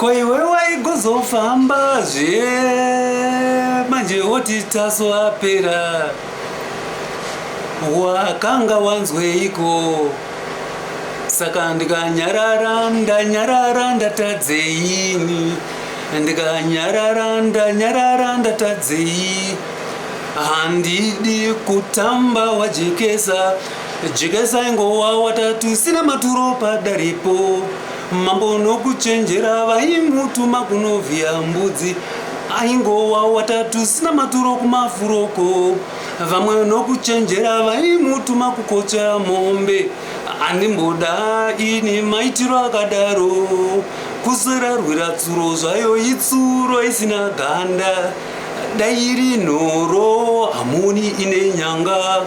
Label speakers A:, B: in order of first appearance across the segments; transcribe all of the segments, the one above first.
A: Kwa iwe waigozofamba zve manje woti taso apera wakanga wanzweiko saka ndikanyarara ndatadzeini ndikanyarara ndatadzei handidi kutamba wajekesa jekesa ingowa watatu sina maturo padaripo mambo nokuchenjera vaimutuma kunovhiya mbudzi aingowa watatu sina maturo kumafuroko vamwe nokuchenjera vaimutuma kukocha mombe andimboda ini maitiro akadaro kusararwira tsuro zvayo itsuro isina ganda dairi nhoro hamuni ine nyanga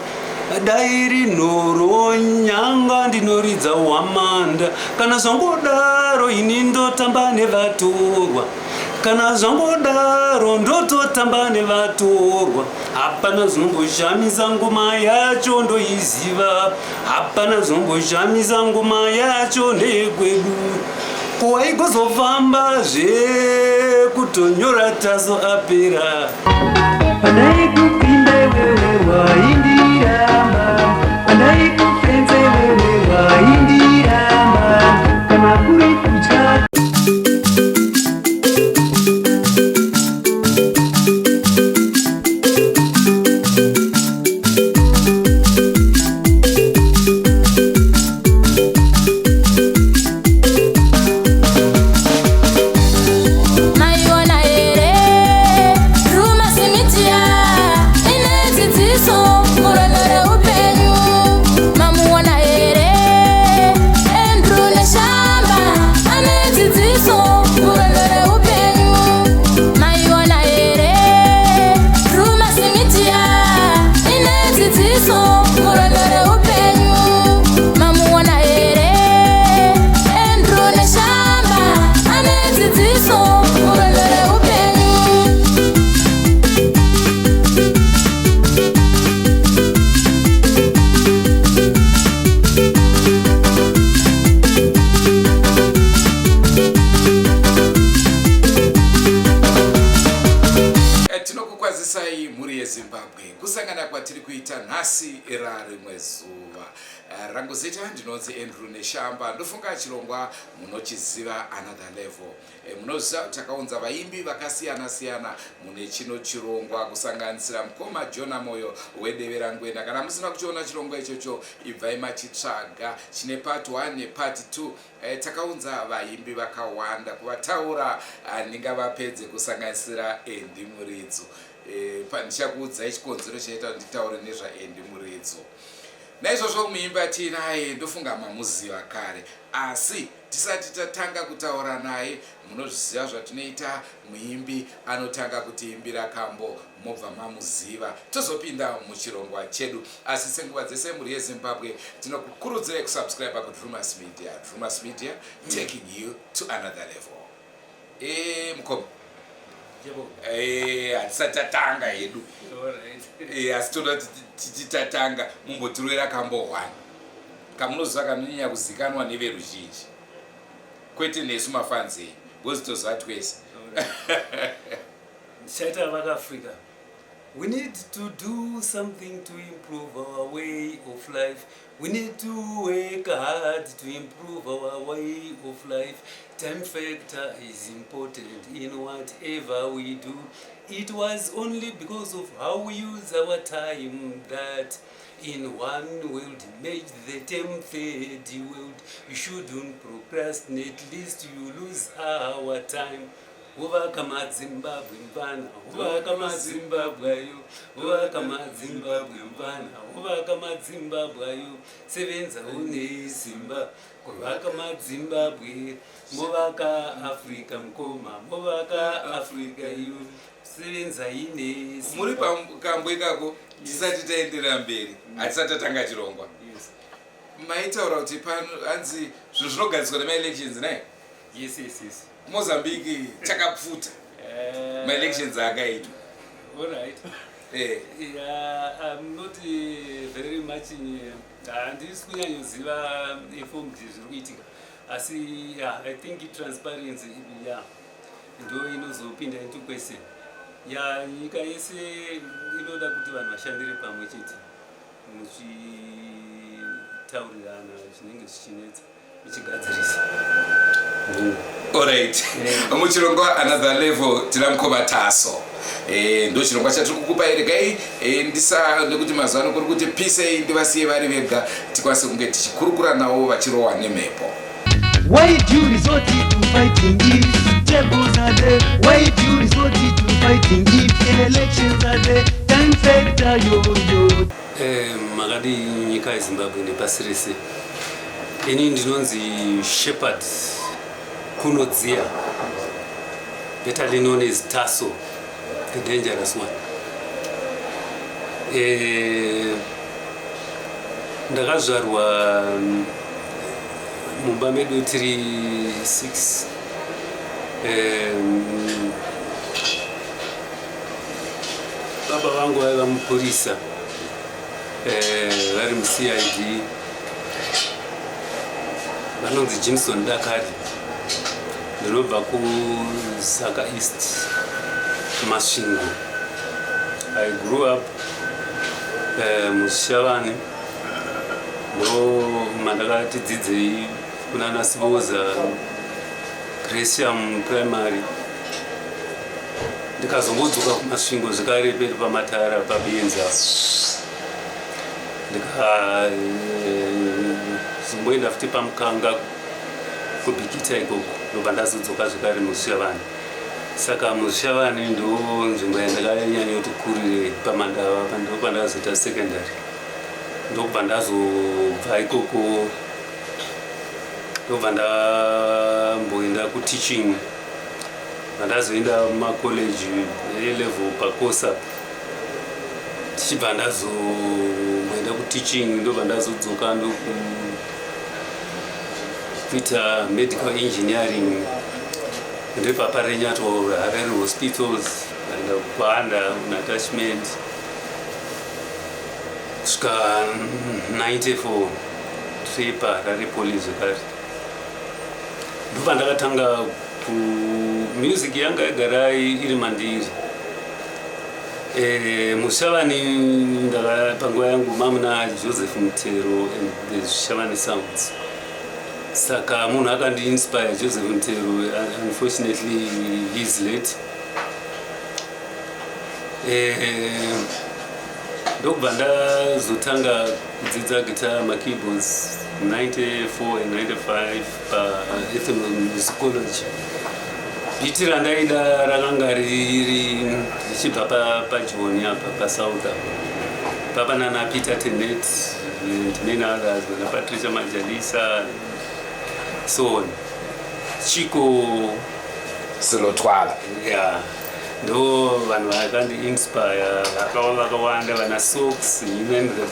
A: dairi nhoro nyanga ndinoridza hwamanda kana zvangodaro ini ndotamba nevatorwa kana zvangodaro ndototamba nevatorwa hapana zvinombozhamisa ngoma yacho ndoiziva hapana zvinombozhamisa ngoma yacho ndeyekwedu kuwaigozofamba zve kutonyora taso apera pandai kupinda wewe waindiramba pandai kufenze wewe waindiramba kana kuri kutya
B: kusangana kwatiri kuita nhasi era rimwe zuva rangu zita ndinonzi Andrew Neshamba ndofunga chirongwa munochiziva another level munoziva takaunza vaimbi vakasiyana siyana mune chino chirongwa kusanganisira mukoma Jona Moyo wedevera ngwenda kana musina kuchiona chirongwa ichocho ibvai machitsvaga chine part 1 nepart 2 takaunza vaimbi vakawanda kuvataura ndingavapedze kusanganisira Andy Muridzo ndichakuudzai chikonzero chaita nditaure nezva Andy Muridzo. Naizvozvo muimbi atinaye ndofunga mamuziva kare, asi tisati tatanga kutaura naye munozviziva zvatinoita muimbi anotanga kutiimbira kambo mobva mamuziva tozopinda muchirongwa chedu. Asi senguva dzese muri yeZimbabwe tinokukurudzirai kusubscribe kuDrumas Media. Drumas Media taking you to another level. Mukoma hatisati tatanga hedu asi toda tichitatanga mumbotirwera kambo 1 kamunoziva kanonyanya kuzikanwa neveruzhinji kwete nesu mafanzi bozitoziva twese.
A: Chaita vakafrika. We need to do something to improve our way of life. We need to work hard to improve our way of life. Time factor is important in whatever we do. It was only because of how we use our time that in one world made the 10th world. You shouldn't procrastinate, least you lose our time. Uvakama Zimbabwe mvana, uvakama Zimbabwe ayo, uvakama Zimbabwe mvana, uvakama Zimbabwe ayo, sevenza une simba, uvakama Zimbabwe, muvaka Afrika mkoma, muvaka Afrika ayo, sevenza ine simba.
B: Muri pambwe kako, tisati taendera mberi, hatisati tatanga chirongwa. Maitaura kuti pano hanzi zvinogadziswa nema-elections naye?
A: Yes.
B: Mozambique chakapfuta ma-elections akaitwa.
A: All right. I'm not very much in handisi kunyanyoziva ifo zviri kuitika asi I think transparency ndo inozopinda into question. Nyika yese inoda kuti vanhu vashandire pamwe chete muchitaurirana zvinenge zvichinetsa muchigadzirisa.
B: Alright. Muchirongwa Another Level tinamukoma Taso. Ndo chirongwa chatiri kukupa iregai ndisa nekuti mazuva ano kuri kuti pise ndivasiye vari vega tikwanise kunge tichikurukura navo vachirohwa nemhepo.
C: Why do you resort to fighting if tables are there? Why do you resort to fighting if elections are there? Time factor yo.
A: Magadi nyika yeZimbabwe nepasi rese. Ini ndinonzi Shepherd Kunodziya, better known as Taso, the dangerous one. Ndakazvarwa mumba medu tiri 6. Baba vangu vaiva mupurisa vari muCID, vanonzi Jimson Dakari. Ndinobva kuSaka East Masvingo. I grew up muShavani, ndo mandakati dzidzei kunana Sivoza Gresham Primary. Ndikazongodzoka kuMasvingo zvekare peri pamatara paBenza. Ndikazomboenda futi paMukanga kubikita ikoko ndobva ndazodzoka zvekare muShavani. Saka muShavani ndo nzvimbo yandakanyanya kuti kurire paMandava ndokubva ndazoita secondary. Ndokubva ndazobva ikoko ndobva ndamboenda kuteaching. Ndazoenda mumacollege A-level paKosa. Tichibva ndazomboenda kuteaching ndobva ndazodzoka kuita medical engineering ndibva paRenyato Harare Hospitals ndakupanda attachment kusvika 94 tripa Harare Police zvekare. Ndobva ndakatanga music yanga yagara iri mandiri. muShavani panguva yangu mamuna Joseph Mutero and the Shavani Sounds. Saka munhu akandi-inspire Joseph Mutero, unfortunately he's late. Ndokubva ndazotanga kudzidza guitar ma-keyboards 94 and 95 paEthel Musicology. Bhiti randaida rakanga richibva paJoni apa paSouth apa. Papa nana Peter Tenet and many others, na Patricia Majalisa, so on. Chico
B: Silotwala.
A: Yeah. Ndo vanhu vakandi-inspire vakawanda vana Sox, you remember them.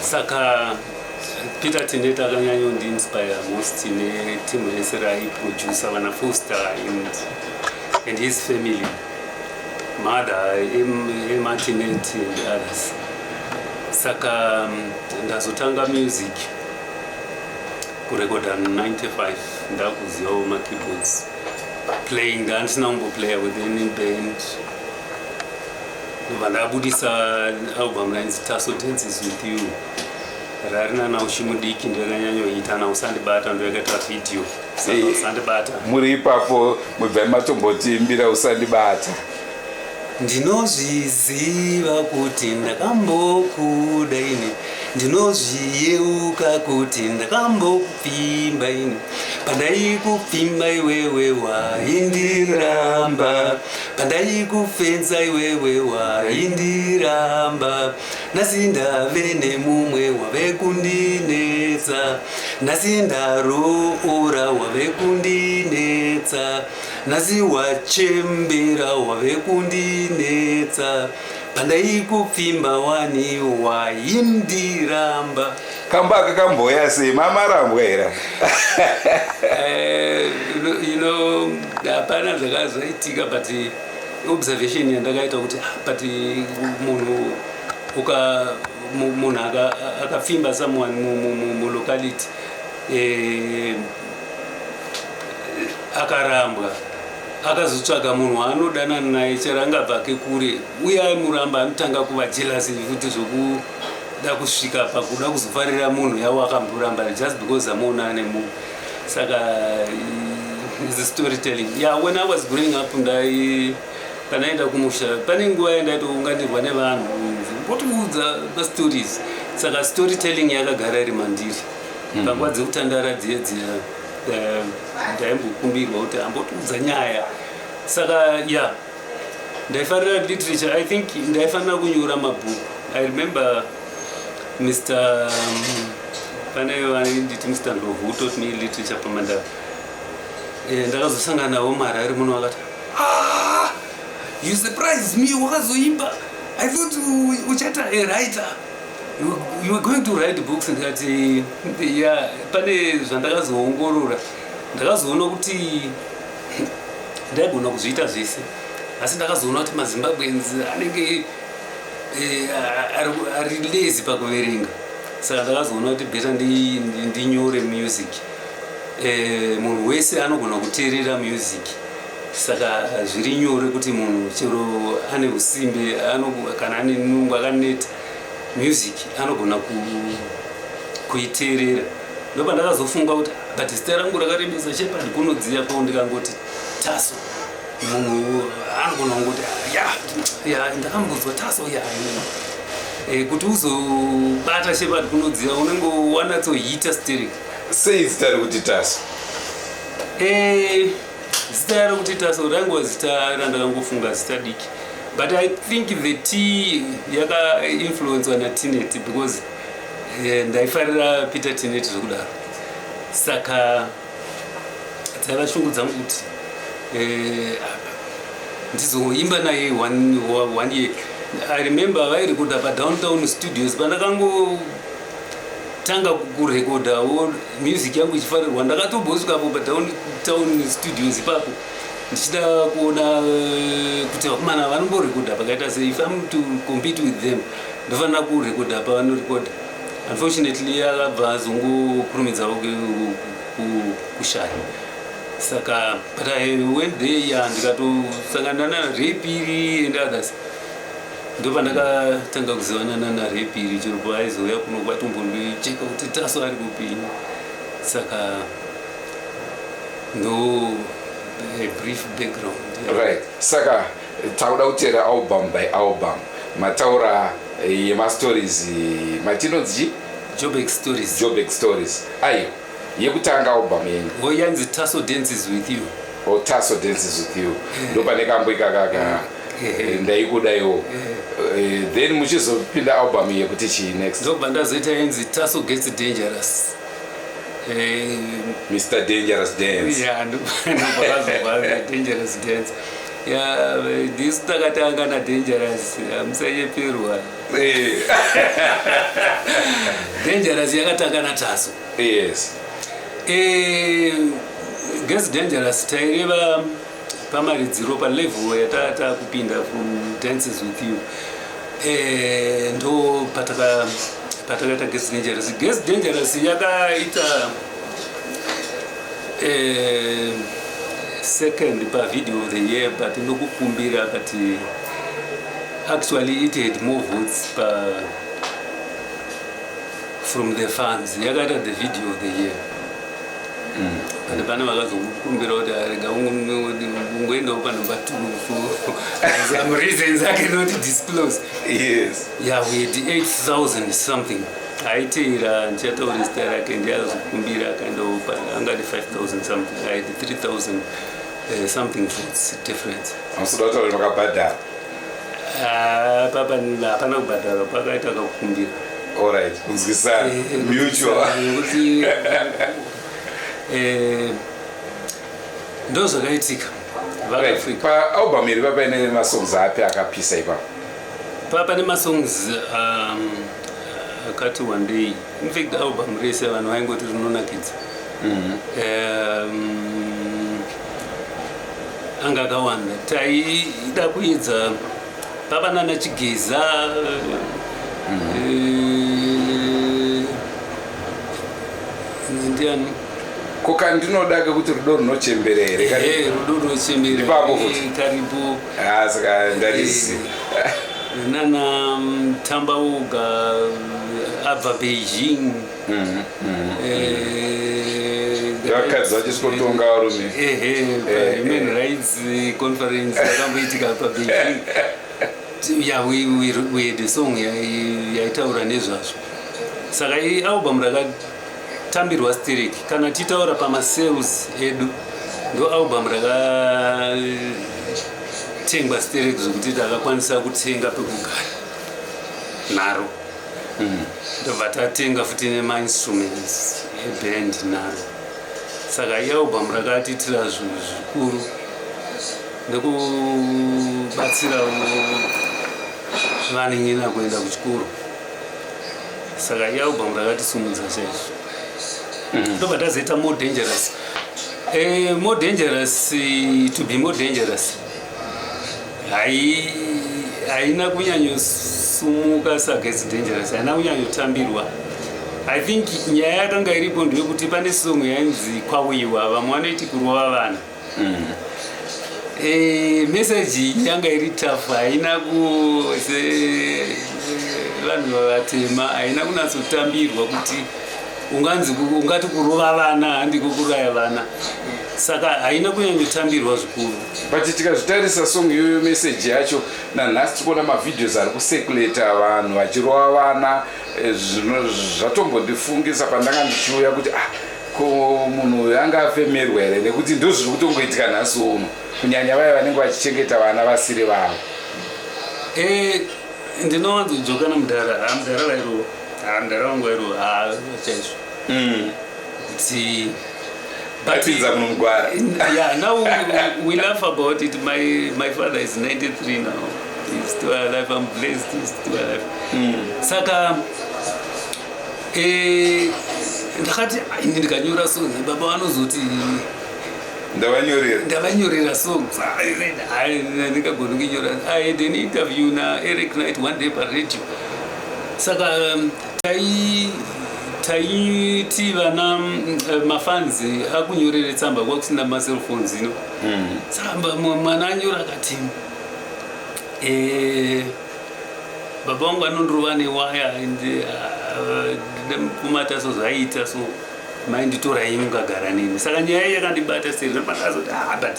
A: Saka Peter Tenet akanyanya kundi-inspire most netimu yese raiproducer vana Foster and his family. Mother, Emma Tenet and others. Saka ndazotanga music kurekoda 95 ndakuzivawo ma-keyboards playing. Ndandisina kumboplaya with any band. Ndobva ndabudisa album rainzi Taso Dances With You, rarina Naushi Mudiki ndakanyanya Nausandibata, ndoyakaita video Usandibata.
B: Muri ipapo mubva matombotiimbira Usandibata.
A: Ndinozviziva kuti ndakambokuda ini, ndinozviyeuka kuti ndakambokupfimba ini. Pandaikupfimba iwewe waindiramba, pandaikufenza iwewe waindiramba. Nhasi ndave nemumwe wave kundinetsa, nhasi ndaroora wave kundinetsa, nhasi wachembera wave kundinetsa. Pandaikupfimba wani waindiramba.
B: Kamba kakamboya sei mamarambwa era.
A: You know, hapana zvakazoitika, but observation yandakaita kuti but munhu akapfimba someone mu locality, akarambwa akazotsvaga munhu anodanana naye chero angabva kekure uye aimuramba anotanga kuva jealous kuti zvokuda kusvika pakuda kuzofarira munhu yavo akamuramba just because amuona nemunhu. Saka is a storytelling. Yeah, when I was growing up panaenda kumusha pane nguva yandaitounganirwa nevanhu votiudza mastories. Saka storytelling yakagara iri mandiri. Panguva dzekutandara dziye dziya ndaimbokumbirwa kuti ambotiudza nyaya. Saka yeah, ndaifarira literature. I think ndaifanira kunyora mabhuku. I remember Mr. Nditi Mr. Ndlovu taught me literature pamandava. Ndakazosangana nawo mara ari muno akati, you surprised me, wakazoimba. I thought uchata a writer. You were going to write books. Ndikati yeah, pane zvandakazoongorora. Ndakazoona kuti ndaigona kuzviita zvese. Asi ndakazoona kuti maZimbabweans anenge ari lazy pakuverenga. Saka ndakazoona kuti beta ndinyore music. Munhu wese anogona kuteerera music. Saka zviri nyore kuti munhu chero ane usimbe kana ane nungo akaneta music anogona kuiteerera. Ndopa ndakazofunga kuti but zita rangu rakarembesa Shepherd kunodziya pao ndikangoti Taso. Munhu anogona kungoti ya ndakambodzwa Taso ya kuti uzobata Shepherd kunodziya unenge wanatsohita stereo.
B: Sei zita rekuti Taso?
A: Zita rekuti Taso rangu zita randakangofunga zita diki. But I think the T yaka-influenced na Tinet because ndaifarira Peter Tinet zvekudaro. Saka dzava shungu dzangu kuti ndizoimba naye one year. I remember vairekoda paDowntown Studios pandakangotanga kurekoda music yangu ichifarirwa. Ndakatombosvikapo paDowntown Studios ipapo ndichida kuona kuti vakomana vanomborekoda pakaita sei. If I'm to compete with them ndofanira kurekoda pavanorekoda. Unfortunately akabva azongokurumidza kushaya. Saka but I went there ndikatosangana naRay Phiri and others. Ndopa ndakatanga kuzivanana naRay Phiri chero paaizoya kuno kwatombondicheka kuti Taso ari kupinyi. Saka no a brief background.
B: Right. Saka tauda kutera album by album. Mataura yemastories matinodzi
A: Joburg Stories.
B: Joburg Stories. Ayo yekutanga album yenyu
A: yanzi Taso Dances With You.
B: Taso Dances With You. Ndopa nekamboika kaka ndaikudaiwo. Then muchizopinda album yekuti chii next?
A: Ndobva ndazoita yanzi Taso Gets Dangerous.
B: Mr. Dangerous Dance.
A: Yeah, ndobva Dangerous Dance. Yeah, this takatanga na Dangerous musayeperwa. Dangerous yakatanga na Taso.
B: Yes.
A: Gets Dangerous taireva pamaridziro palevel yatata kupinda from Dances With You. Ndo patakaita Gets Dangerous. Gets Dangerous yakaita second video of the year, but ndokukumbira but actually it had more votes from the fans. Yakaita the video of the year. And pana vakazokumbira kuti arega ungoendawo pa number 2 for some reasons I cannot disclose.
B: Yes.
A: Yeah, we had 8,000 something. Aiteira ndichataura zita rake ndiyazokumbira akaendawo angati 5,000 something. I had 3,000 something votes difference.
B: Amusoda kutaura makabhadhara?
A: Papa hapana kubhadhara, pakaita kakukumbira.
B: All right, kunzwisana mutual.
A: Ndo zvakaitika
B: vakafrika. Pa album iri papaine masongs api akapisa ipapo?
A: Pane masongs akati one day. In fact album rese vanhu vaingoti rinonakidza. Anga akawanda. Taida kuedza papanana Chigeza ndiani
B: koka ndinoda kuti rudo runochemberere
A: rudo runochemberere
B: ipapo futi
A: karibu
B: saka ndarizi
A: nana Tambauga abva Beijing
B: vakadzi vachisikotonga varume
A: human rights conference yakamboitika paBeijing. Yeah, we had a song yaitaura nezvazvo. Saka album rakatambirwa stereki. Kana titaura pamasales edu ndo album rakatengwa stereki zvokuti takakwanisa kutenga pekugara naro. Ndobva tatenga futi nemainstruments eband naro. Saka album rakatiitira zvinhu zvikuru nekubatsirawo vanengena kuenda kuchikoro. Saka album rakatisumudza chaizvo. Ndobva tazoita More Dangerous. More Dangerous, to be more dangerous haina kunyanyosumuka saka it's dangerous, haina kunyanyotambirwa. I think nyaya yakanga iripo ndeyekuti pane song yainzi kwawiwa, vamwe vanoiti kurova vana. Message yanga iri tough, haina vanhu vatema, haina kunatsotambirwa kuti ungati kurova vana handiko kuraya vana. Saka haina kunyanyotambirwa zvikuru.
B: But tikazvitarisa song iyoyo message yacho nanhasi tikuona mavideos ari kusekuleta vanhu vachirova vana. Zvatombondifungisa pandanga ndichiuya kuti ko munhu uyu anga afemerwa here, nekuti ndo zviri kutongoitika nhasi uno kunyanya vaya vanenge vachichengeta vana vasiri vavo.
A: Ndinowanzojoka namudhara wangu wairo chaizvo kuti
B: apinza munomugwara.
A: Yeah, now we laugh about it. My father is 93 now. He's still alive. I'm blessed. He's still alive. Saka ndakati ndikanyora song baba vanozoti ndavanyorera song. Ndikagona kunyora. I had an interview na Eric Knight one day paradio. Saka taiti vana mafanzi akunyorere tsamba kwakusina maselphones ino. Tsamba mwana anyora akati baba wangu anondorova newaya kumata sozvaita so mainditorai mukagara neni. Saka nyaya yakandibata seripandazoti but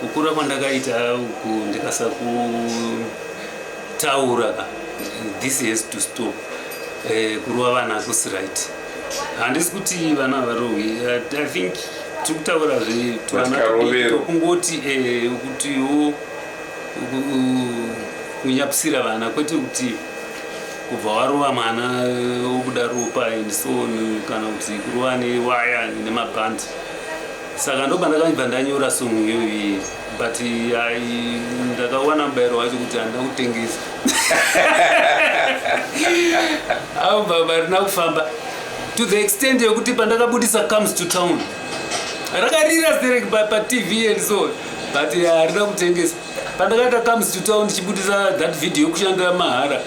A: kukura kwandakaita uku ndikasakutaura this has to stop. Kurova vana hakusi right. Handisi kuti vana varohwi. I think tikutaura kungoti kutiwo kunyapusira vana kwete kuti kubva warova mwana wobuda ropa and so on, kana kuti kurova newaya nemabhandi. Saka ndobva ndakabva ndanyora song iyoyi, but ndakawana mubayiro wacho kuti handina kutengesa. Baba rina kufamba to the extent yokuti pandakabudisa Comes to Town rakarira stereki paTV and so on, but harina kutengesa. Pandakaita Comes to Town ndichibudisa that video kushandira mahara,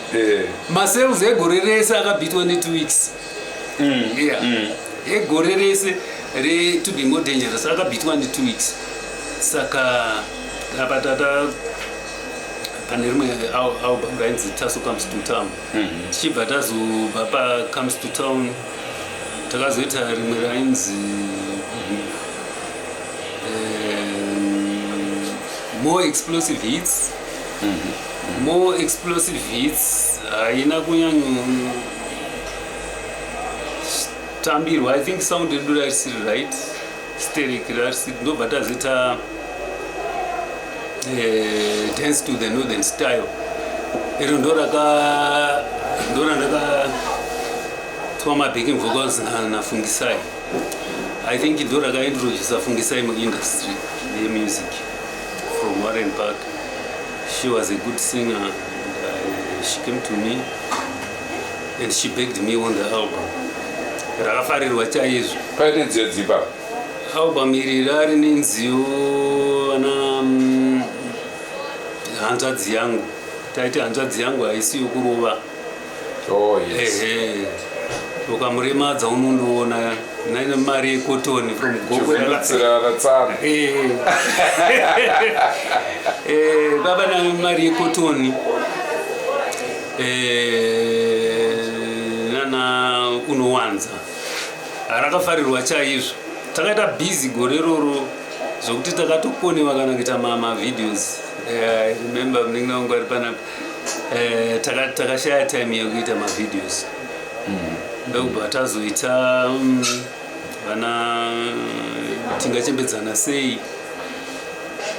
A: masales egore rese akabhitwa ne 2 weeks. Egore rese To Be More Dangerous akabhitwa ne 2 weeks. Saka apa tata pane rimwe album rainzi Tasso Comes to Town. Tichibva tazobva pa Comes to Town takazoita rimwe rainzi More Explosive Hits. More Explosive Hits haina kunyanyotambirwa. I think sound redu rarisiri right, stereki rarisiri. Ndobva tazoita Dance to the Northern Style. Iro ndo randakatwa mabacking vocals naFungisai. I think ndo rakaintroduce Fungisai muindustry yemusic from Warren Park. She was a good singer and she came to me and she begged me on the album. Rakafarirwa chaizvo.
B: Paine nziyo dzipa.
A: Album iri rari nenziyo ana hanzvadzi yangu. Taiti hanzvadzi yangu haisi yokurova.
B: Oh yes.
A: Ukamuremadza unondoona naine mari yekotoni from Gogwe baba naine mari yekotoni nana unowanza rakafarirwa chaizvo. Takaita busy gore roro zvokuti takatokonewa kana kuita mavideos. I remember munenge wangu ari panapa takashaya time yekuita mavideos. Ndokubva tazoita vana tingachembedzana sei,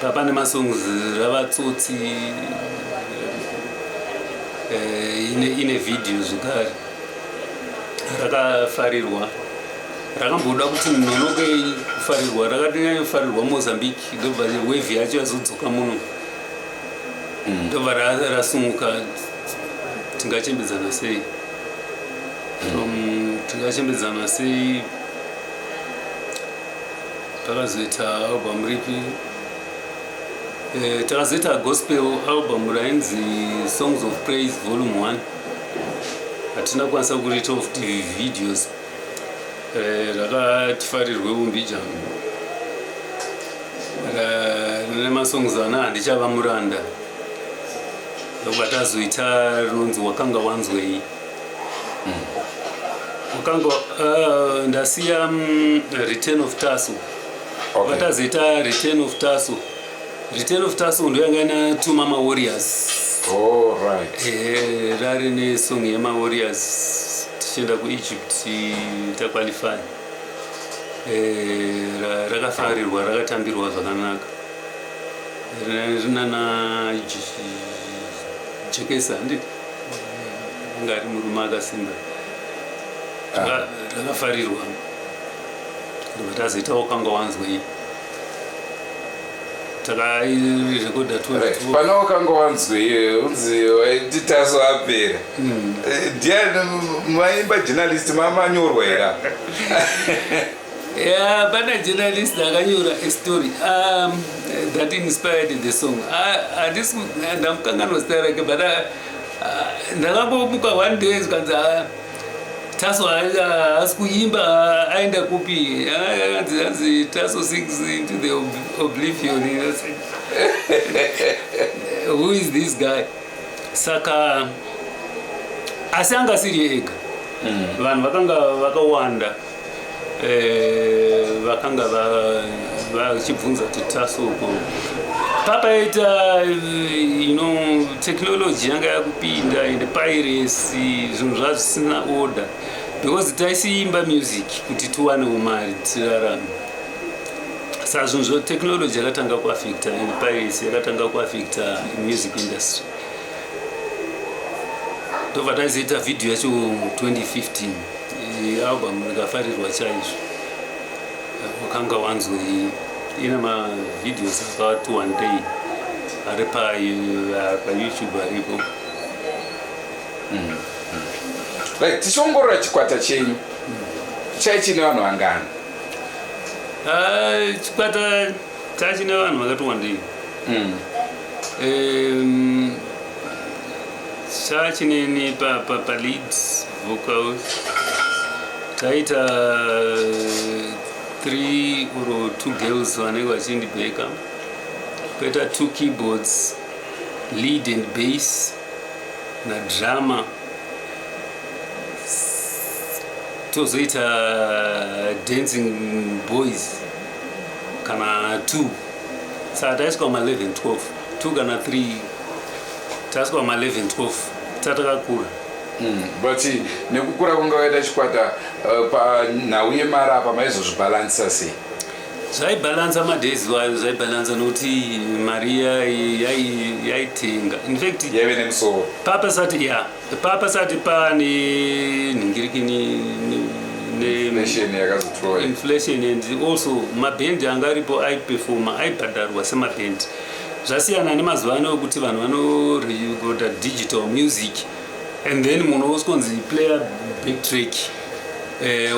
A: papane masongs ravatsotsi ine video zvakare rakafarirwa. Rakamboda kuti nonoke kufarirwa, rakatinyanyofarirwa Mozambique, ndobva wave yacho yazodzoka muno, ndobva rasunguka tingachembedzana sei. Tingachembedzana sei takazoita album ripi, takazoita gospel album rainzi Songs of Praise Volume 1. Hatina kwanisa kuriita futi videos. Rakatifarirwe umbijana nemasongs ana handichava muranda. Ndobva tazoita rinonzi Wakanga Wanzwei. Wakanga ndasiya Return of Tasso. Vatazoita Return of Tasso. Return of Tasso ndoyanga ina Two Mama Warriors.
B: Oh right.
A: Rari nesong yema Warriors. Tichenda kuEgypt taqualify. Rakafarirwa, rakatambirwa zvakanaka. Rinana Jekesa nditi ngari murume akasimba. Rakafarirwa. Ndobatazoita Wakanga Wanzwei. Takairekodha
B: pana Wakanga Wanzwei unzi waiti Tasso apera. Ndiani maimba journalist mamanyorwa here?
A: Yeah, pana journalist akanyora a story that inspired the song. Ndamukanganwa zita rake, but ndakambomuka one day zikanzi Tasso haasi kuimba aenda kupi, anzi Tasso sings into the oblivion. Who is this guy? Saka asi anga siri ega. Vanhu vakanga vakawanda vakanga vachibvunza kuti Tasso uko papaita technology yanga yakupinda and piracy, zvinhu zvazvisina order, because taisiimba music kuti tiwanewo mari tirarame. Saka zvinhu zvo technology yakatanga kuaffecta and piracy yakatanga kuaffecta music industry. Ndobva taizoita video yacho 2015, album rikafarirwa chaizvo, Wakanga Wanzwei. Ina mavideos akawati one day ari paYouTube aripo.
B: Right, tichiongorora chikwata chenyu chaichine vanhu vangana?
A: Chikwata chachine vanhu vakati wandei. Chachineni paleads vocals taita 3 or 2 girls vanenge vachindibeka, poita 2 keyboards, lead and bass na drama, tozoita dancing boys kana 2. Saka taiswa ma 11 12, 2 kana 3 taiswa ma 11 12 tatakakura.
B: But nekukura kunga waita chikwata panhau yemari apa maizozvibhalansa sei?
A: Zvaibalansa madhezi wayo, zvaibalansa nokuti mari yaitenga. In fact
B: yaive nemusoro
A: papasati pane nhingirikini inflation, and also mabhendi anga aripo aiperforma aibhadharwa semabhendi. Zvasiyana nemazuva ano ekuti vanhu vanorekoda digital music and then munhu oskonzi player big track,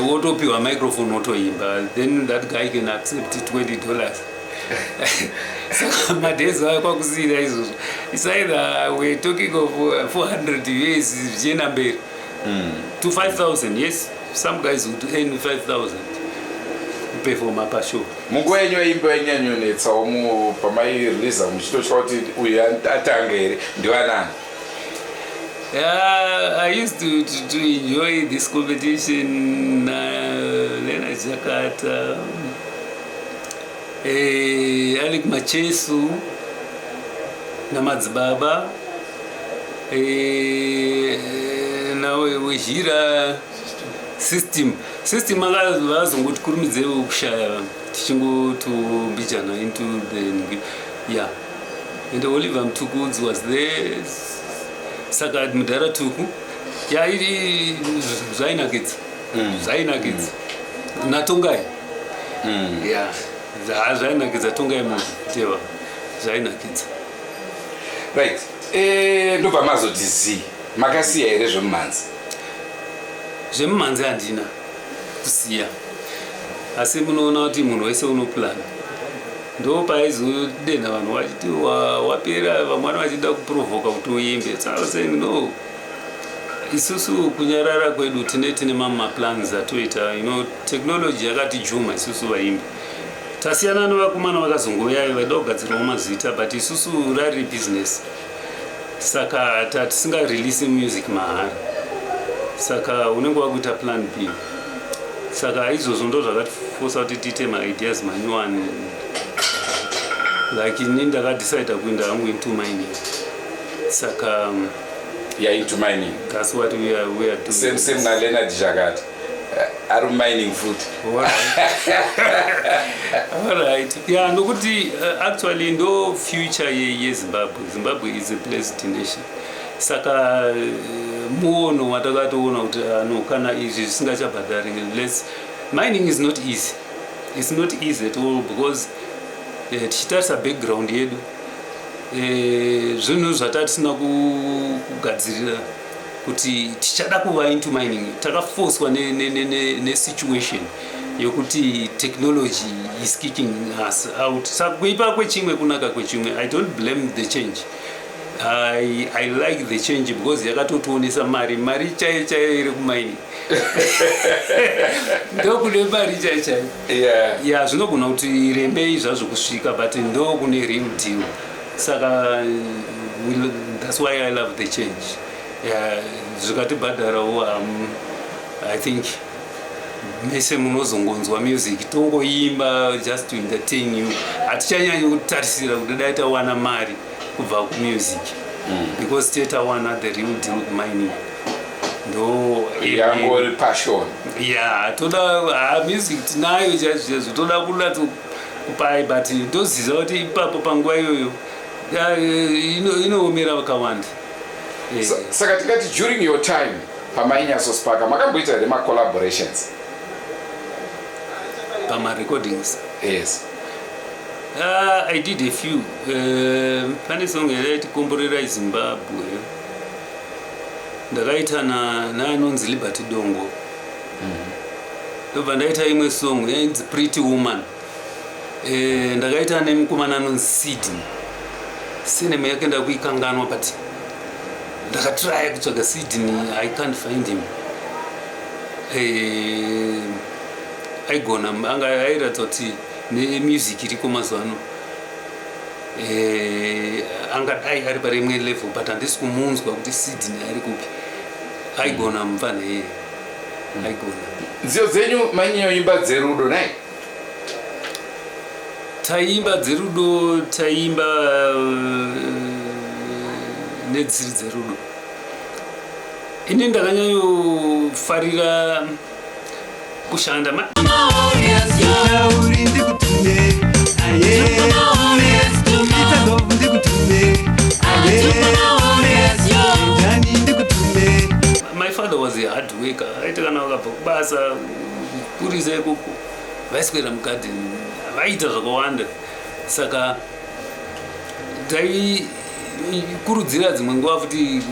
A: wotopiwa microphone wotoimba, then that guy can accept $20. Saka madhezi wayo kwakusiyira izvozvo. It's either we're talking of 400 years zvichienda mberi to 5,000. Yes, some guys would earn 5,000. kupefoma pashow.
B: munguva yenyu yeimba yenyanyonetsawo pamaireleasa muchitotya kuti uyu atange here ndivanani?
A: Yeah, I used to enjoy this competition. Lena Jakarta, Alec Machesu, Namadzbaba, now Wejira system. System was good kurumidze kushaya tichingo to bijana into the yeah. And Oliver Mtukudzi was there. Saka mudhara tuku yairi zvainakidza zvainakidza natongai ya zvainakidza tongai muteva zvainakidza.
B: Right. Ndobva mazoti zi makasiya here zvemumhanzi?
A: Zvemumhanzi handina kusiya, asi munoona kuti munhu wese unoplana. Ndo paizodenha vanhu vachiti wapera, vamwana vachida kuprovoka kuti uimbe. So saying no, isusu kunyarara kwedu tine maplans atoita, technology yakati juma isusu vaimbe. Tasiyana nevakomana vakazongoyai vaida kugadzirawo mazita, but isusu rari business. Saka tisinga release music mahara. Saka unenge wakuita plan B. Saka izvozvo ndo zvakatifosa kuti tiite maideas manyuwani. Like ndakadecide kuenda hangu into mining. Saka
B: into mining.
A: That's what we are doing.
B: Same na Leonard Jakarta. Are mining food.
A: Alright. Yeah, nokuti actually no future ye Zimbabwe. Zimbabwe is a blessed nation. Saka muono watakatoona kuti no kana izvi zvisingachabhadhari. Mining is not easy. It's not easy at all because tichitarisa background yedu zvinhu zvatatisina kugadzirira kuti tichada kuva into mining. Takafoswa ne-situation yokuti technology is kicking us out. Saka kuipa kwechimwe kunaka kwechimwe. I don't blame the change. I like the change because yakatotionesa mari chaiyo iri kumining. Ndo kune mari chaiyo. Yeah, zvinogona kuti irembei zvazvo kusvika, but ndo kune real deal. Saka that's why I love the change. Yeah, zvikatibhadharawo I think mese munozongonzwa music tongoimba just to entertain you. Hatichanyanyi kutarisira kuti dai tawana mari kubva kumusic because tetawana the real deal mining. No,
B: yangori passion.
A: Yeah, toda music tinayo chazvo toda kunatso kupai, but ndoziza kuti ipapo panguva iyoyo inoomera vakawanda.
B: Saka tikati during your time pamainyasospaka makamboita here ma-collaborations
A: pama-recordings?
B: Yes.
A: I did a few. Pane song yaitikomborera Zimbabwe ndakaita naanonzi Liberty Dongo. Ndobva ndaita imwe song yainzi Pretty Woman. Ndakaita nemukomana anonzi Sydney. Sinema yake ndakuikanganwa, but ndakatry kutsvaga Sydney, I can't find him. Aigona anga airatidza kuti nemusic iriko mazuva ano angadai ari parimwe level, but handisi kumunzwa kuti Sydney ari kupi. Aigona mufana iye aigona.
B: Nziyo dzenyu mainyoimba dzerudo nai?
A: Taimba dzerudo, taimba nedziri dzerudo. Ini ndakanyanyofarira kushanda My father was a hard worker. Aita kana wakabva kubasa kurisa ikoko vaiswera mugadheni vaita zvakawanda. Saka taikurudzira dzimwe nguva futi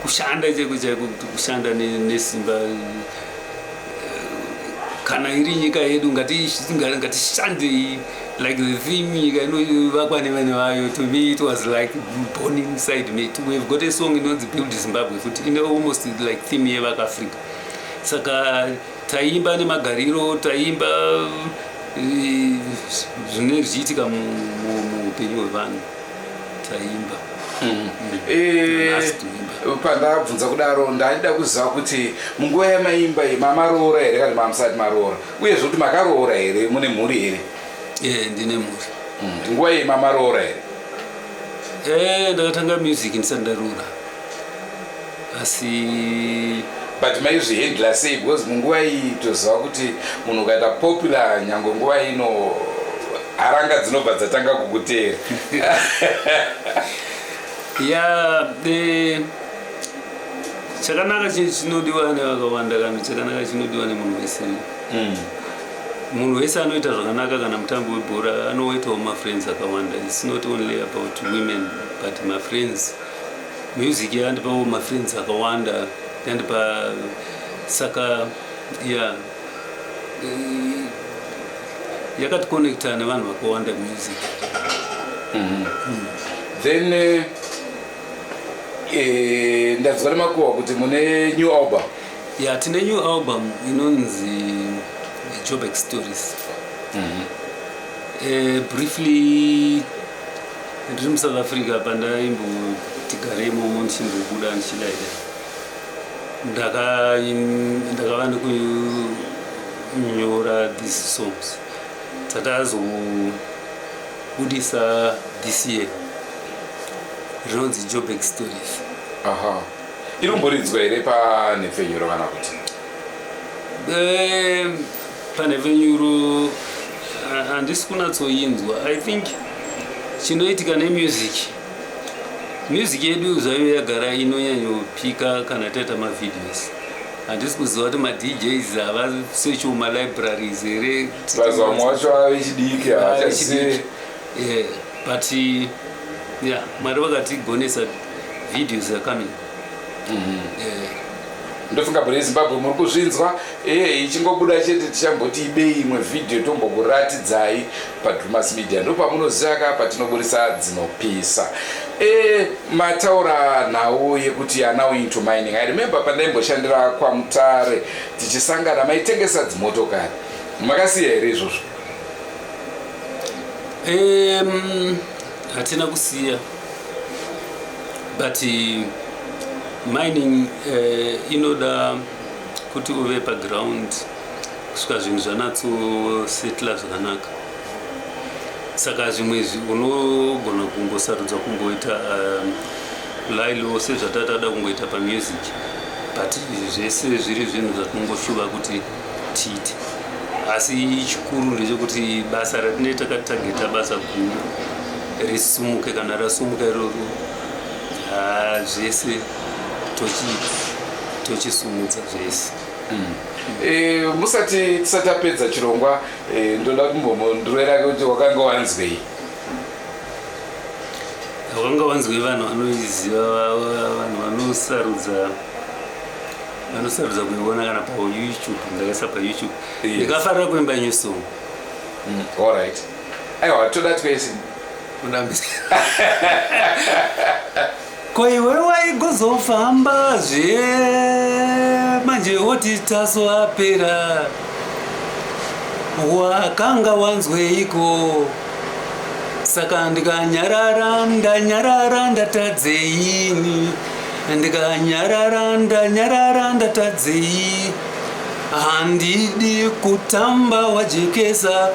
A: kushanda chaiko kuti kushanda nesimba. Kana iri nyika yedu ngatishande like the theme nyika inovakwa nevane vayo. To me it was like born inside me. We've got a song inonzi Build Zimbabwe futi almost like theme yevaka Africa. Saka taimba nemagariro, taimba zvine zvichiitika muupenyu hwevanhu taimba.
B: Pandabvunza kudaro ndaida kuziva kuti munguva yamaimba iyi mamaroora here kana mamusati maroora, uye zvekuti makaroora here, mune mhuri here?
A: Ndine mhuri.
B: Nguva iyi mamaroora here?
A: Ndakatanga music ndisati ndaroora, asi
B: but maizvihendla sei? Because munguva iyi toziva kuti munhu ukaita popular nyange nguva ino haranga dzinobva dzatanga kukuteera.
A: chakanaka chinodiwa nevakawanda kana chakanaka chinodiwa nemunhu wese. Munhu wese anoita zvakanaka kana mutambo webhora anoitawo mafriends akawanda. It's not only about women but mafriends. Music yandipawo mafriends akawanda, yandipa saka yakatikonekta nevanhu vakawanda music.
B: Then ndazwa nemakuhwa kuti mune new album.
A: Tine new album inonzi Joburg Stories. Briefly, ndiri muSouth Africa pandaimboti garemo ndichimbobuda ndichidaida. Ndakava nekunyora these songs tatazobudisa this year. Rinonzi Joburg Stories.
B: Irimboridzwa here panhefenyuro kana kuti?
A: Panhefenyuro handisi kunatsoinzwa. I think chinoitika nemusic yedu zvayo yagara inonyanyopika kana taita mavideos. Handisi kuziva kuti maDJs havasechiwo malibraries here.
B: Vamwe vacho vechidiki havachasiye.
A: But Mwari vakatigonesa videos are coming.
B: Ndofunga buri Zimbabwe muri kuzvinzwa ichingobuda chete tichamboti ibei imwe video tombokuratidzai paDrumas Media. Ndopamunoziva patinoburisa dzinopisa. Mataura nhau yekuti you are now into mining. I remember pandaimboshandira kwaMutare tichisangana maitengesa dzimotokari. Makasiya here izvozvo?
A: Hatina kusiya, but mining inoda kuti uve paground kusvika zvinhu zvanatsosetla zvakanaka. Saka zvimwe unogona kungosarudza kungoita lailo sezvatatada kungoita pamusic, but zvese zviri zvinhu zvatinongoshuva kuti tiite. Asi chikuru ndechekuti basa ratinoita katageta basa guru risumuke. Kana rasumuka iroro zvese tochisumudza zvese.
B: Musati tisati tapedza chirongwa ndoda kumbondorera kuti wakanga wanzwei?
A: Wakanga wanzwei vanhu vanoiziva, vanhu vanosarudza kuiona kana paYouTube. Ndakaisa paYouTube ndikafarira kuimba new song.
B: All right. Aiwa toda twese
A: kundambisa. Ko iwe waigozofambazve manje woti taso apera, wakanga wanzweiko? Saka ndikanyarara ndatadzeini, ndikanyarara ndatadzei. Handidi kutamba wajekesa,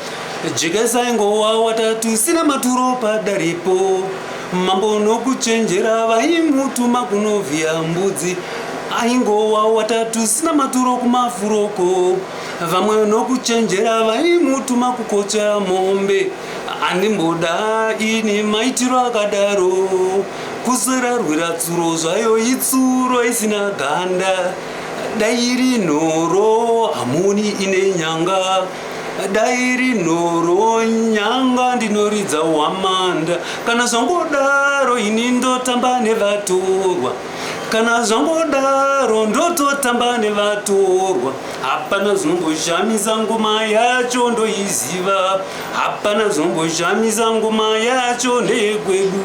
A: jekesa ingowa watatu sina maturo padaripo. Mambo nokuchenjera vaimutuma kunovhiya mbudzi, aingowa watatu sina maturo kumafuroko. Vamwe nokuchenjera vaimutuma kukocha mombe, andimboda ini maitiro akadaro. Kusararwira tsuro zvayo itsuro isina ganda. Dairi nhoro hamuni ine nyanga, dairi nhoro nyanga ndinoridza wamanda. Kana zvangodaro ini ndotamba nevatorwa, kana zvangodaro ndototamba nevatorwa. Hapana zvinongozhamisa ngoma yacho ndoiziva, hapana zvinongozhamisa ngoma yacho ndeyekwedu.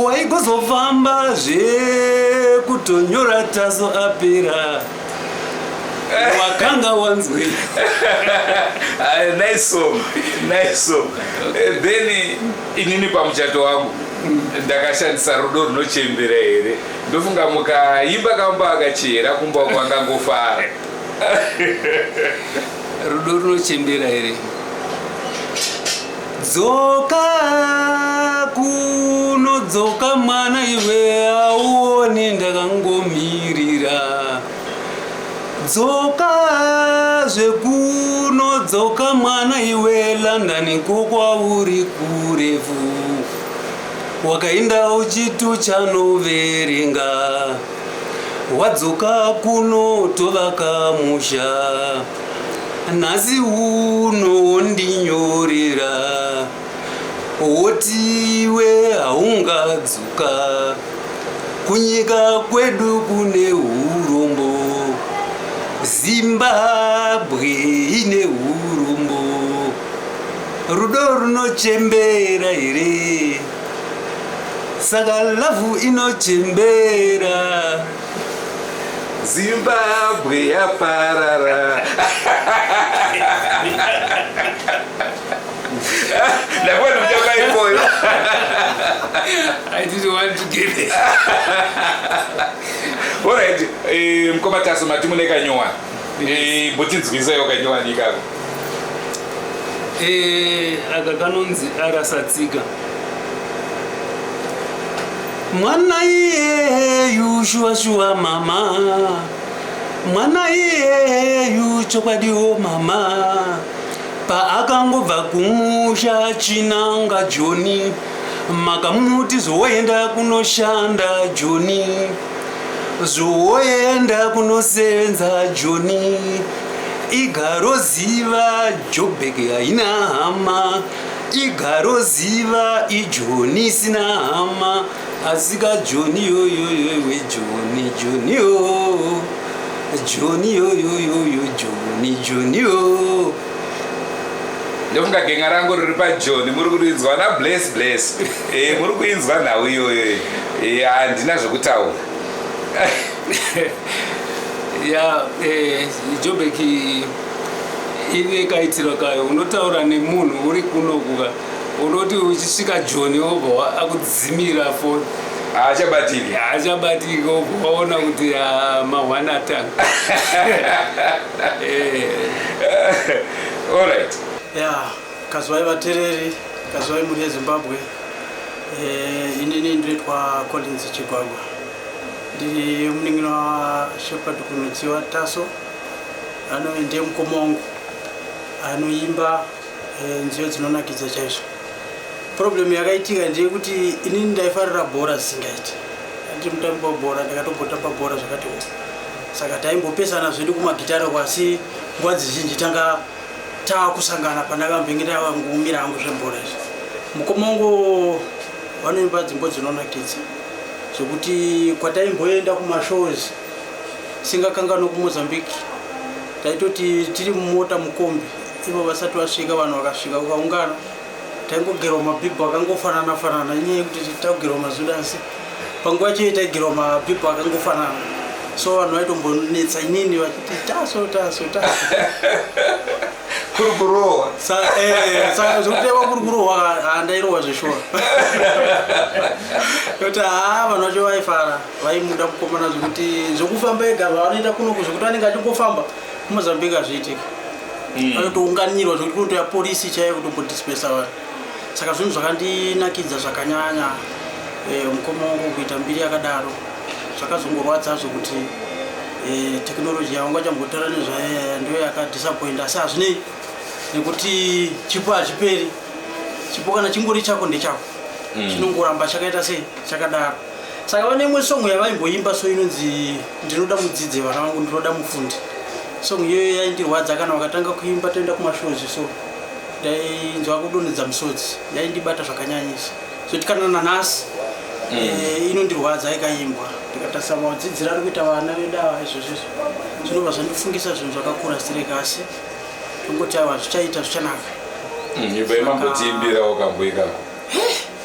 A: Waigozofambazve kutonyora taso apera. wakanga wanzwe.
B: Nice song. Then inini pamuchato wangu ndakashandisa rudo runochembera here. Ndofunga mukaimba kamba akachera kumba kwanga ngofara.
A: Rudo runochembera here. Dzoka kuno dzoka mwana iwe auoni ndakangomirira. Dzoka zvekuno dzoka mwana iwe London kokwauri kurefu. Wakaenda uchitu chanoverenga. Wadzoka kuno tovaka musha. Nhasi uno ndinyorera. Wotiwe haungadzoka. Kunyika kwedu kune urombo. Zimbabwe ine urombo. Rudo runochembera here. Saka lavu inochembera.
B: Zimbabwe yaparara. Ndabona mjaka ipoyo.
A: I didn't want to get it.
B: Alright, mkomataso matimu kanyowa. Botinzwiza yo kanyowa nikako.
A: Aka kanonzi arasatsika. Mwana iyeyu shuwa mama. Mwana iyeyu chokwadiwo mama. Paakangobva kumusha chinanga Joni. Makamuti zoenda kunoshanda Joni. Zoenda kunosenza Joni. Igaroziva Jobek haina hama. Igaroziva iJoni sina hama. Asika Joni yo Joni yo. Joni yo Joni yo.
B: Ndofunga genga rangu riri paJoni muri kurinzwa na bless. Muri kuinzwa nawo iyoyo. Handina zvokutaura.
A: Ya Jobek ine kaitiro kayo unotaura nemunhu uri kunokuka. Unoti uchisvika Joni obva akudzimira phone. Haachabatiki waona kuti mahwana atanga.
B: Alright.
D: Yeah, kazwai vatereri, kazwai muri yeZimbabwe. Inini ndiritwa Collins Chigwagwa. Ndiri muningino wa Shepherd kunodziwa Taso. Ndiye mukomongo. Anoimba nziyo dzinonakidza chaizvo. Problem yakaitika ndeyekuti inini ndaifarira bhora singaiti. Ndiri mutambi webhora, ndakatobhotamba bhora zvakati. Saka taimbopesana zvedu kumagitara kwasi nguva zhinji tanga taakusangana pandakambenge ndavangumira hangu zvebhora izvi. Mukomongo vanoimba dzimbo dzinonakidza zvokuti kwataimboenda kumashows singakanganwa kuMozambique taitoti tiri mumota mukombi ivo vasati vasvika vanhu vakasvika ukaungana taingogerwa mabhibhu akangofanana inyaya yekuti tagerwa mazudasi panguva yacho tagerwa mabhibhu akangofanana so vanhu vaitombonetsa inini vachiti taso
B: Kurukurowa.
D: Saka zvokuteva kurukurowa handairowa zveshora. Kuti vanhu vacho vaifara vaimuda mukomana zvokuti zvokufamba ega vanoenda kunoku zvokuti vanenge vachingofamba kuMozambique hazviitika. Vanotounganirwa zvokuti kunotoya polisi chaiyo kutombodisipesa vanhu. Saka zvinhu zvakandinakidza zvakanyanya mukomongo kuita mbiri yakadaro. Zvakazongorwadza zvokuti tekinoloji yavo ngachambotaura nezvayo ndiyo yakadisappointa asi hazvinei nekuti chipo hachiperi. Chipo kana chingori chako ndechako chinongoramba chakaita sei chakadaro. Saka vane imwe song yavaimboimba so inonzi ndinoda mudzidze vana vangu ndinoda mufundi. Song iyoyo yaindirwadza kana vakatanga kuimba toenda kumashozi so ndainzwa kudonhedza musodzi yaindibata zvakanyanyisa zoti kana nanhasi inondirwadza ikaimbwa ndikatarisa madzidziro ari kuita vana vedu ava izvozvo zvinobva zvandifungisa zvinhu zvakakura sitereka asi tongoti ava zvichaita zvichanaka.
B: Nyimbo yemambotiimbira wakamboika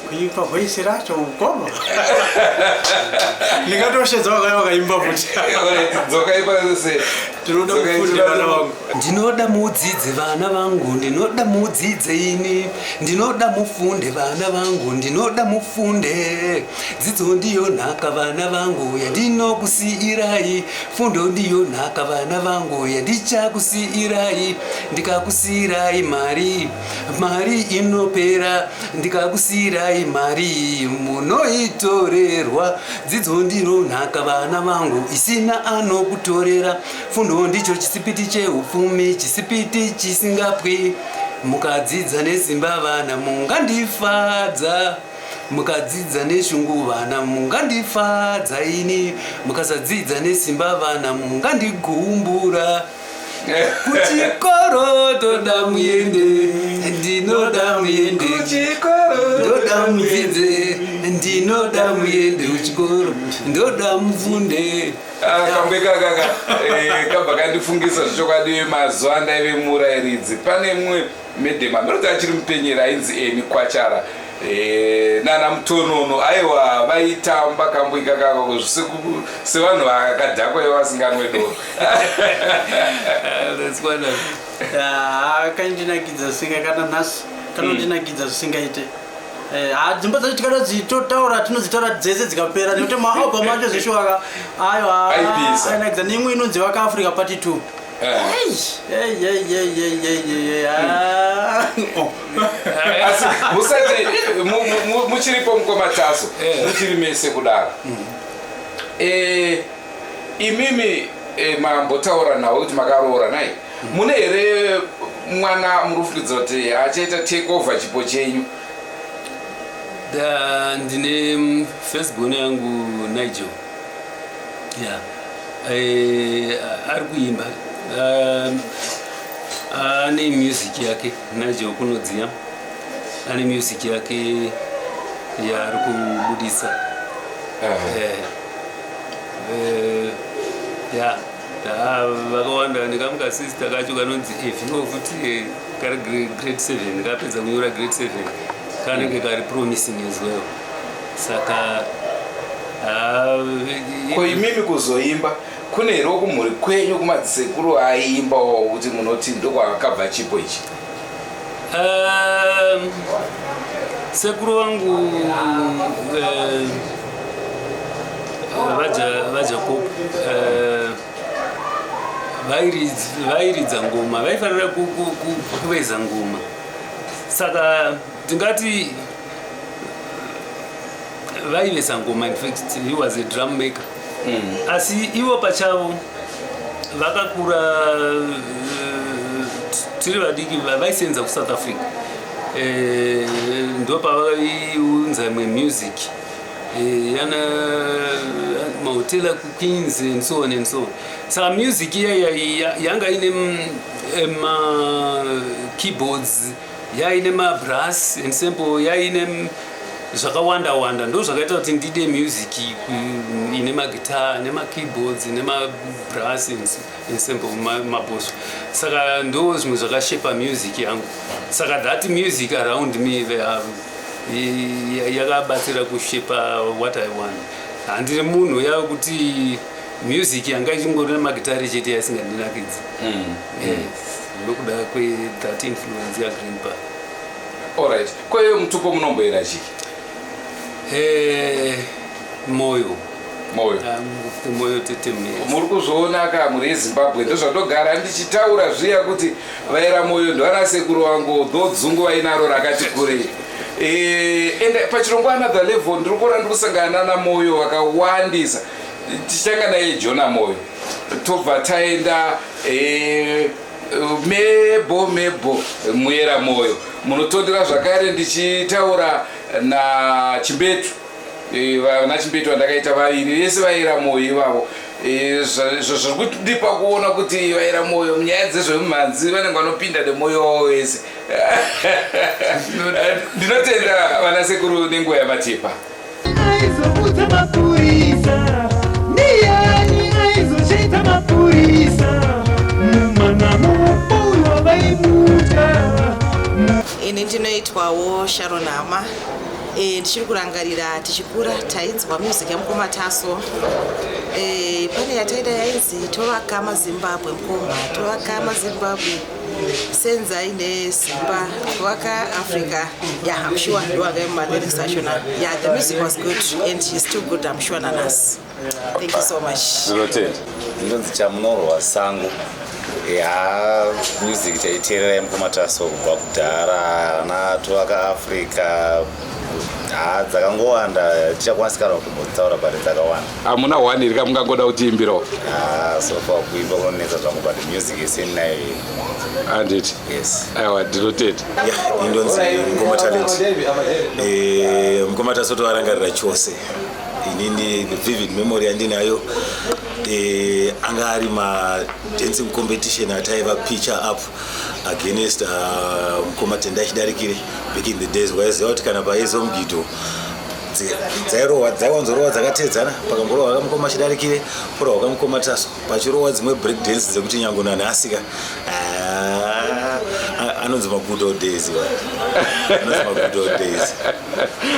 D: kuimba voisi racho ukoma ndingatoshedza vakaimba kuti
B: dzoka ipa se
D: Tinoda kufunde vana vangu.
A: Ndinoda mudzidze vana vangu, ndinoda mudzidze ini, ndinoda mufunde vana vangu, ndinoda mufunde. Dzidzo ndiyo nhaka vana vangu yandinokusiirai, fundo ndiyo nhaka vana vangu yandichakusiirai. Ndikakusiirai mari, mari inopera, ndikakusiirai mari munoitorerwa. Dzidzo ndiyo nhaka vana vangu isina anokutorera, fundo ndicho chisipiti cheupfumi, chisipiti chisingapwi. Mukadzidza nesimba vana mungandifadza, mukadzidza neshungu vana mungandifadza ini, mukasadzidza nesimba vana mungandigumbura. Kuchikoro toda muende, ndinoda muende kuchikoro, ndoda mudzidze, ndinoda muende kuchikoro, ndoda mufunde.
B: Kambekaka kabva kandifungisa zvokwadi mazuva andaive murairidzi. Pane mumwe medhema ndinoti achiri mupenyeri ainzi Eni Kwachara nana Mutonono, aiwa vaitamba kamboikakako sevanhu vakadhakwa vasinganwe doro.
D: Kandinakidza zvisinga kana nhasi, kanondinakidza zvisingaite. Dzimba dzacho tikada dzitotaura tinodzitaura dzese dzikapera nekuti maalbum acho zveshuwaka aiwa ainakidza neimwe inonzi Waka Africa Part 2.
B: Asi musati muchiripo mukomataso muchiri mese kudaro imimi mambotaura nawo kuti makaroora nai mune here mwana murufukidza kuti achaita take over chipo chenyu?
A: Ndine firstborn yangu Nigel, ari kuimba, ane music yake. Nigel kunodziya ane music yake yaari kubudisa. Vakawanda. Ndikamuka sister kacho kanonzi Evino futi kari grade 7, kapedza kunyora grade 7 kanenge kari promising as well. Saka
B: imimi kuzoimba kune here kumhuri kwenyu kumadzisekuru aiimbawo kuti munoti ndokwakabva chipo ichi?
A: Sekuru wangu vaJacob vairidza ngoma, vaifanira kuveza ngoma. Saka tingati vaivesa ngoma. In fact, he was a drum maker. Asi ivo pachavo vakakura tiri vadiki vaisenza kuSouth Africa. Ndo pavaiunza imwe music yana mahotela kuQueens and so on and so on. Saka music yanga ine keyboards, yaine brass ensemble, yaine zvakawanda. Ndo zvakaita kuti ndide music ine guitar, keyboards, brass ensemble, mabosho. Saka ndo zvimwe zvakashape music yangu. Saka that music around me yakabatsira kushape what I want. Handiri munhu yakuti music yanga ichingori nemagitari chete yasingandinakidzi. Ndokuda that influence yaGreenpa.
B: Alright. Kweyo mutupo munomboenda chiki?
A: Moyo. Moyo tete mese.
B: Muri kuzviona ka muri Zimbabwe ndozvatogara ndichitaura zviya kuti vaira Moyo ndovana sekuru vangu dzodzungu vainaro rakati kurei. Ende pachirongwa Another Level ndiri kuona ndiri kusangana naMoyo vakawandisa. Tichanga naye Jona Moyo. Tobva taenda mebo Muyera Moyo. Munotondera zvakare ndichitaura naChimbetu. VanaChimbetu vandakaita vaviri vese vaira Moyo ivavo. Zviri kundipa kuona kuti vaira Moyo munyaya dzezvemumhanzi vanenge vanopinda nemoyo wavo wese. Ndinotenda vanasekuru nenguva yamatepa.
C: Aizobuta mapurisa, ndiani aizocheta mapurisa, mumana mupuyo vaimuta.
E: Ini ndinoitwawo Sharon Hama, ndichiri kurangarira tichikura tainzwa music yamukoma Taso. Pane yataita yainzi tovaka maZimbabwe mukoma, tovaka maZimbabwe senza ine simba, tovaka Africa. Yeah, I'm sure you are going my lyrics achona. Yeah, the music was good and she's still good, I'm sure, Nanas. Thank you so much.
F: Ndonzi chamunorwa sango. Yeah, music chaiterera yamukoma Taso kubva kudhara na tovaka Africa. Dzakangowanda tichakwanisika kumbotaura pari dzakawanda.
B: Hamuna one rika mungangoda kutiimbirawo.
F: So far kuimba kunonetsa zvangu but music isini nayo.
B: Anditi.
F: Yes.
B: Aiwa ndinotenda.
G: Yeah, indonzi Mukoma Talent. Mukoma Taso toarangarira chose. Inini vivid memory yandinayo. Anga ari dancing competition ataiva picture up against Mukoma Tendai chidarikire back in the days waiziva kuti kana paizo mugito dzaiwanzorowa dzakatedzana pakangorowa wakamukoma chidarikire pora wakamukoma Taso pachirowa dzimwe break dance dzekuti nyango nanhasika anonzi good old days.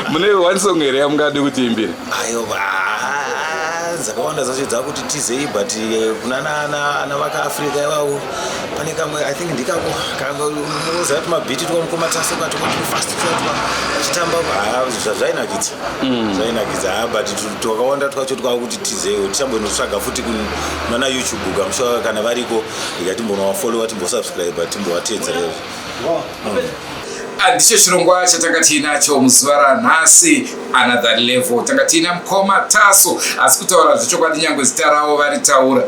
B: Mune one song here yamungade kutiimbira?
G: Ayo dzakawanda zacho dzakuti tizei but kuna vaka Africa ivavo pane kamwe I think ndikako kangoza kuti mabhiti twaMukoma Taso katokoti fast chitamba zvainakidza zvainakidza but twakawanda twacho twakuti tizei tichambonotsvaga futi kuna YouTube kamusha kana variko ikatimbonowafollowa timbosubscribe timbowatedzera.
B: Ndicho chirongwa chatanga tiinacho muzuva ranhasi, Another Level. Tanga tiina Mukoma Taso, asi kutaura zvechokwadi nyangwe zita ravo varitaura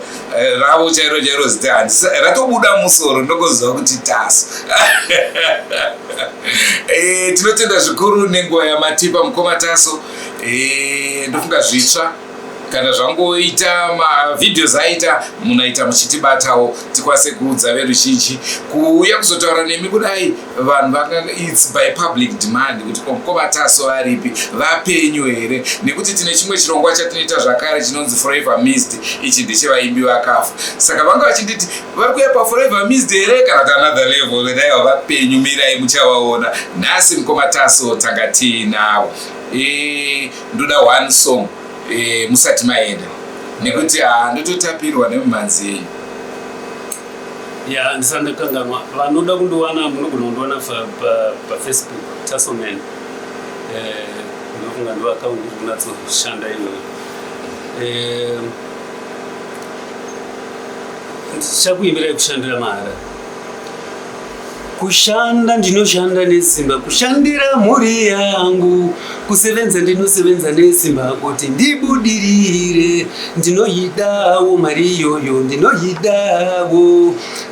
B: ravo chairo zita ratobuda musoro ndokuziva kuti Taso. Tinotenda zvikuru nenguva yamatipa Mukoma Taso. Ndofunga zvitsva kana zvangoita mavidhios aita munaita muchitibatawo tikwanise kuudza veruzhinji kuuya kuzotaura nemi kudai vanhu it's by public demand kuti Mukoma Taso varipi vapenyu here, nekuti tine chimwe chirongwa chatinoita zvakare chinonzi Forever Missed. Ichi ndechevaimbi vakafa, saka vanga vachinditi vari kuya paForever Missed here kana kuti Another Level dai vapenyu mirai muchavaona. Nhasi Mukoma Taso tanga tiinawo. Ndoda one song musati maenda nekuti ndototapirwa nemumanzi enyu.
A: Ya ndisandakanganwa vanoda kundowana munogona kundowana paFacebook Taso Man. Ndinofunga ndo akaunti kunatsoshanda iyoyo. Ndichakuimbirai kushandira mahara. Kushanda ndinoshanda nesimba, kushandira mhuri yangu, kusevenza ndinosevenza nesimba kuti ndibudirire. Ndinoyidawo mari iyoyo,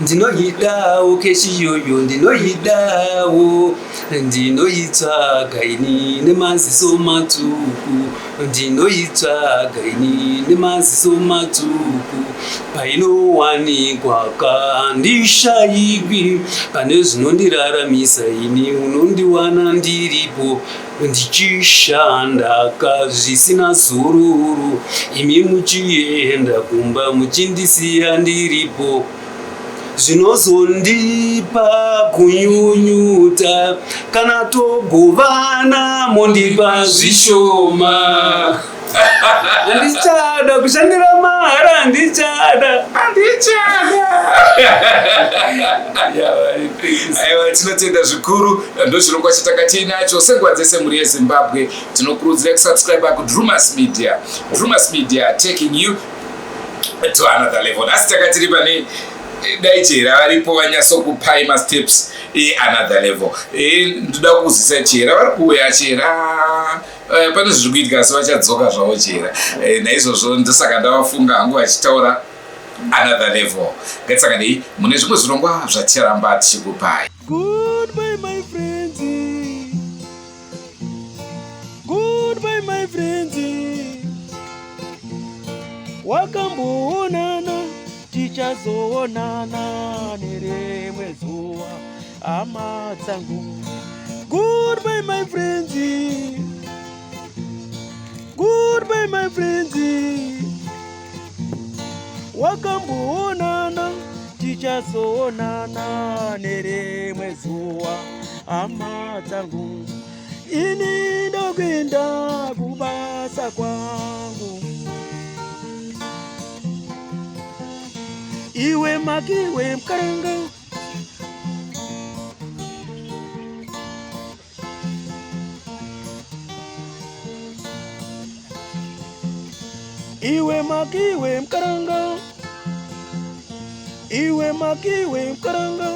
A: ndinoyidawo keshi iyoyo, ndinoyidawo, ndinoitsvaga ini nemaziso matsvuku, ndinoitsvaga ini nemaziso matsvuku. Painowanikwa kandishayikwi, pane zvinondiraramisa ini unondiwana ndiripo ndichishanda kazvisina zururu, imi muchienda kumba muchindisiya ndiripo, zvinozondipa kunyunyuta kana togovana mondipa zvishoma. Andichada kushandira mahara, andichada.
B: Aiwa, tinotenda zvikuru. Ndochirongwa chatanga tiinacho senguva dzese muri yeZimbabwe. Tinokurudzira kusubscribe kuDrumas Media. Drumas Media taking you to another level. Asi tanga tiri pane dai chera varipo vanyatsokupai masteps Another Level. Ndoda kuzisa chera vari kuuya chera pane zviri kuitika asi vachadzoka zvavo chera. Naizvozvo ndosaka ndavafunga hangu vachitaura Another Level. Ngatisaka nei mune zvimwe zvirongwa zvaticharamba tichikupai.
C: Goodbye my friends. Goodbye my friends. Wakamboonana tichazoonana nerimwe zuva hama dzangu. Goodbye my friends. Goodbye my friends. Wakamboonana tichazoonana nerimwe zuva hama dzangu. ini ndokwenda kubasa kwangu. Iwe makiwe mkaranga, iwe makiwe mkaranga, iwe makiwe mkaranga.